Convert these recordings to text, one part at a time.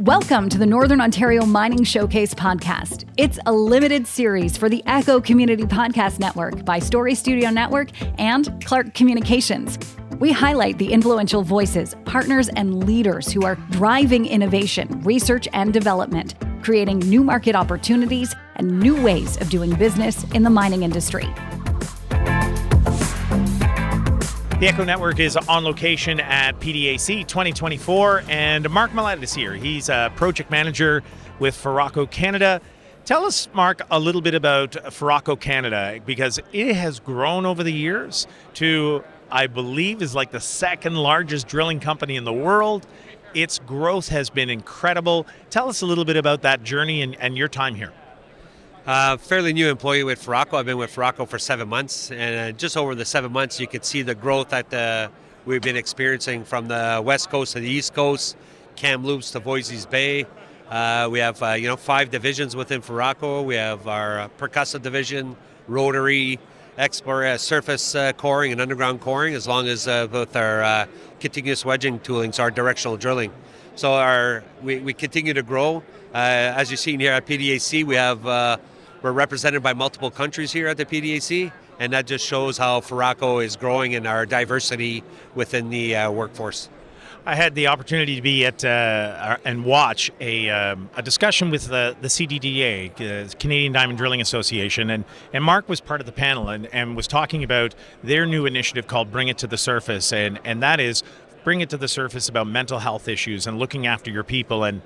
Welcome to the Northern Ontario Mining Showcase podcast. It's a limited series for the Echo Community Podcast Network by Story Studio Network and Clark Communications. We highlight the influential voices, partners, and leaders who are driving innovation, research, and development, creating new market opportunities and new ways of doing business in the mining industry. The Echo Network is on location at PDAC 2024, and Marc Milette is here. He's a project manager with Foraco Canada. Tell us, Marc, a little bit about Foraco Canada, because it has grown over the years to, I believe, is like the second largest drilling company in the world. Its growth has been incredible. Tell us a little bit about that journey and your time here. Fairly new employee with Foraco. I've been with Foraco for 7 months, and just over the 7 months, you could see the growth that we've been experiencing from the west coast to the east coast, Kamloops to Voisey's Bay. We have 5 divisions within Foraco. We have our percussive division, rotary, surface coring and underground coring, as long as with our continuous wedging toolings, our directional drilling. So we continue to grow. As you've seen here at PDAC, we're represented by multiple countries here at the PDAC, and that just shows how Foraco is growing in our diversity within the workforce. I had the opportunity to be at and watch a discussion with the CDDA, Canadian Diamond Drilling Association, and Marc was part of the panel and was talking about their new initiative called Bring It to the Surface, and that is Bring It to the Surface about mental health issues and looking after your people. And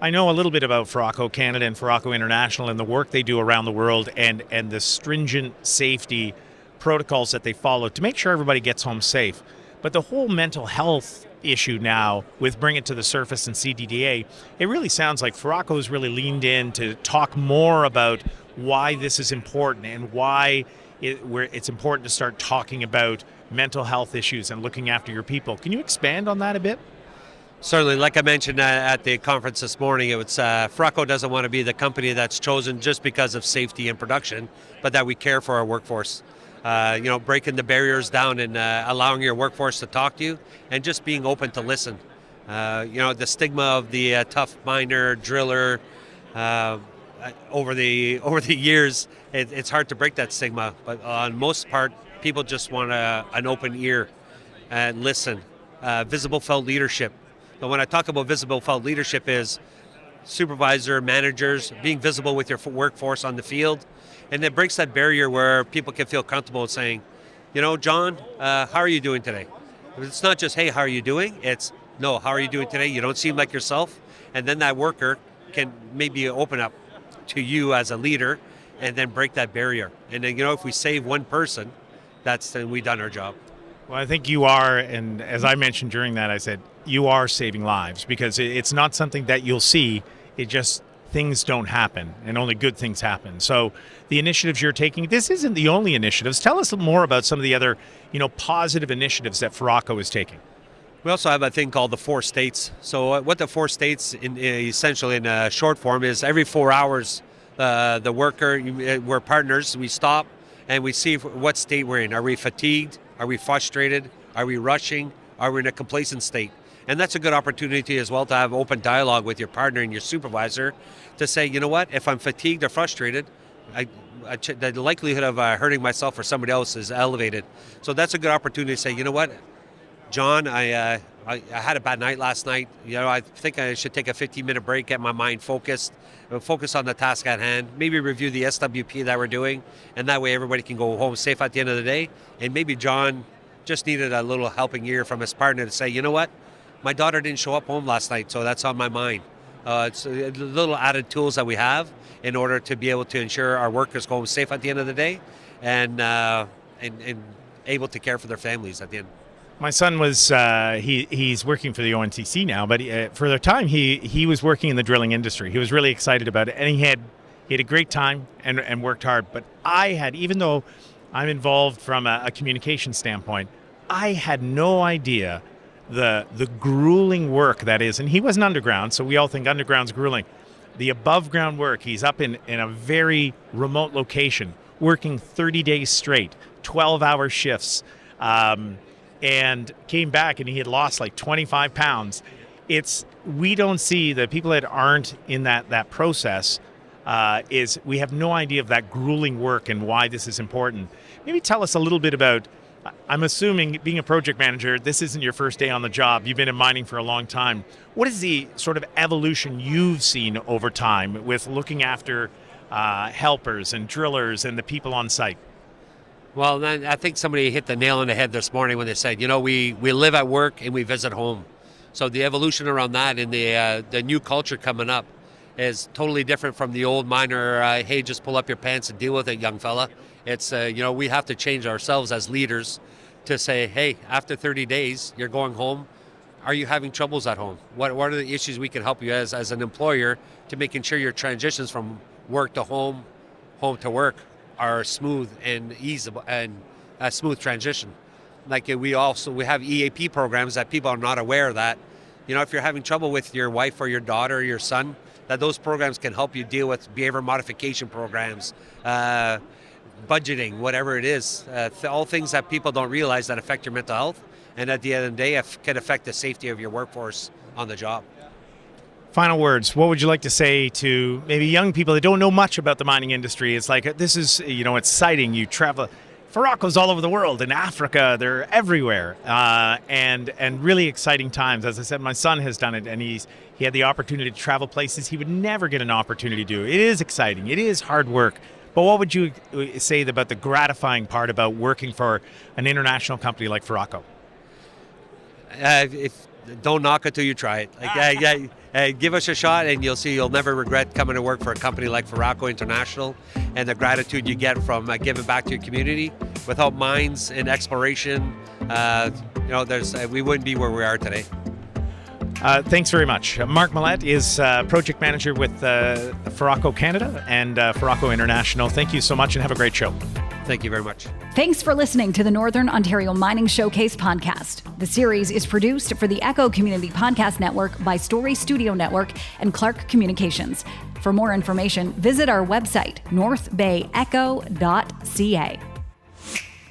I know a little bit about Foraco Canada and Foraco International and the work they do around the world and the stringent safety protocols that they follow to make sure everybody gets home safe. But the whole mental health issue now with Bring It to the Surface and CDDA, it really sounds like Foraco has really leaned in to talk more about why this is important and why it's important to start talking about mental health issues and looking after your people. Can you expand on that a bit? Certainly, like I mentioned at the conference this morning, Foraco doesn't want to be the company that's chosen just because of safety and production, but that we care for our workforce. Breaking the barriers down and allowing your workforce to talk to you and just being open to listen. The stigma of the tough miner, driller, over the years, it's hard to break that stigma, but on most part, people just want an open ear and listen. Visible felt leadership. So when I talk about visible felt leadership is supervisor, managers, being visible with your workforce on the field. And it breaks that barrier where people can feel comfortable saying, John, how are you doing today? It's not just, hey, how are you doing? It's, no, how are you doing today? You don't seem like yourself. And then that worker can maybe open up to you as a leader and then break that barrier. And then, if we save one person, then we've done our job. Well, I think you are, and as I mentioned during that, I said, you are saving lives because it's not something that you'll see. It just, things don't happen and only good things happen. So the initiatives you're taking, this isn't the only initiatives. Tell us more about some of the other, positive initiatives that Foraco is taking. We also have a thing called the 4 states. So what the 4 states essentially in a short form is every 4 hours, we're partners, we stop and we see what state we're in. Are we fatigued? Are we frustrated? Are we rushing? Are we in a complacent state? And that's a good opportunity as well to have open dialogue with your partner and your supervisor to say, if I'm fatigued or frustrated, the likelihood of hurting myself or somebody else is elevated. So that's a good opportunity to say, John, I had a bad night last night. I think I should take a 15-minute break, get my mind focus on the task at hand, maybe review the SWP that we're doing, and that way everybody can go home safe at the end of the day. And maybe John just needed a little helping ear from his partner to say, my daughter didn't show up home last night, so that's on my mind. It's little added tools that we have in order to be able to ensure our workers go home safe at the end of the day and able to care for their families at the end. My son was, he's working for the ONTC now, but for the time he was working in the drilling industry. He was really excited about it, and he had a great time and worked hard. But even though I'm involved from a communication standpoint, I had no idea the grueling work that is. And he wasn't underground, so we all think underground's grueling. The above ground work, he's up in a very remote location, working 30 days straight, 12-hour shifts. And came back and he had lost like 25 pounds. It's we don't see the people that aren't in that process. Is we have no idea of that grueling work and why this is important. Maybe tell us a little bit about, I'm assuming being a project manager, this isn't your first day on the job. You've been in mining for a long time. What is the sort of evolution you've seen over time with looking after helpers and drillers and the people on site? Well, then I think somebody hit the nail on the head this morning when they said, we live at work and we visit home. So the evolution around that and the new culture coming up is totally different from the old miner, hey, just pull up your pants and deal with it, young fella. It's, we have to change ourselves as leaders to say, hey, after 30 days, you're going home. Are you having troubles at home? What are the issues we can help you as an employer to making sure your transitions from work to home to work are smooth and easy and a smooth transition. Like we have EAP programs that people are not aware that, if you're having trouble with your wife or your daughter or your son, that those programs can help you deal with behavior modification programs, budgeting, whatever it is, all things that people don't realize that affect your mental health, and at the end of the day, can affect the safety of your workforce on the job. Final words. What would you like to say to maybe young people that don't know much about the mining industry? It's like, this is, exciting. You travel. Foracos all over the world, in Africa, they're everywhere, and really exciting times. As I said, my son has done it, and he had the opportunity to travel places he would never get an opportunity to do. It is exciting. It is hard work. But what would you say about the gratifying part about working for an international company like Foraco? Don't knock it till you try it. Give us a shot, and you'll see you'll never regret coming to work for a company like Foraco International, and the gratitude you get from giving back to your community. Without mines and exploration, we wouldn't be where we are today. Thanks very much. Marc Milette is project manager with Foraco Canada and Foraco International. Thank you so much, and have a great show. Thank you very much. Thanks for listening to the Northern Ontario Mining Showcase podcast. The series is produced for the Echo Community Podcast Network by Story Studio Network and Clark Communications. For more information, visit our website, northbayecho.ca.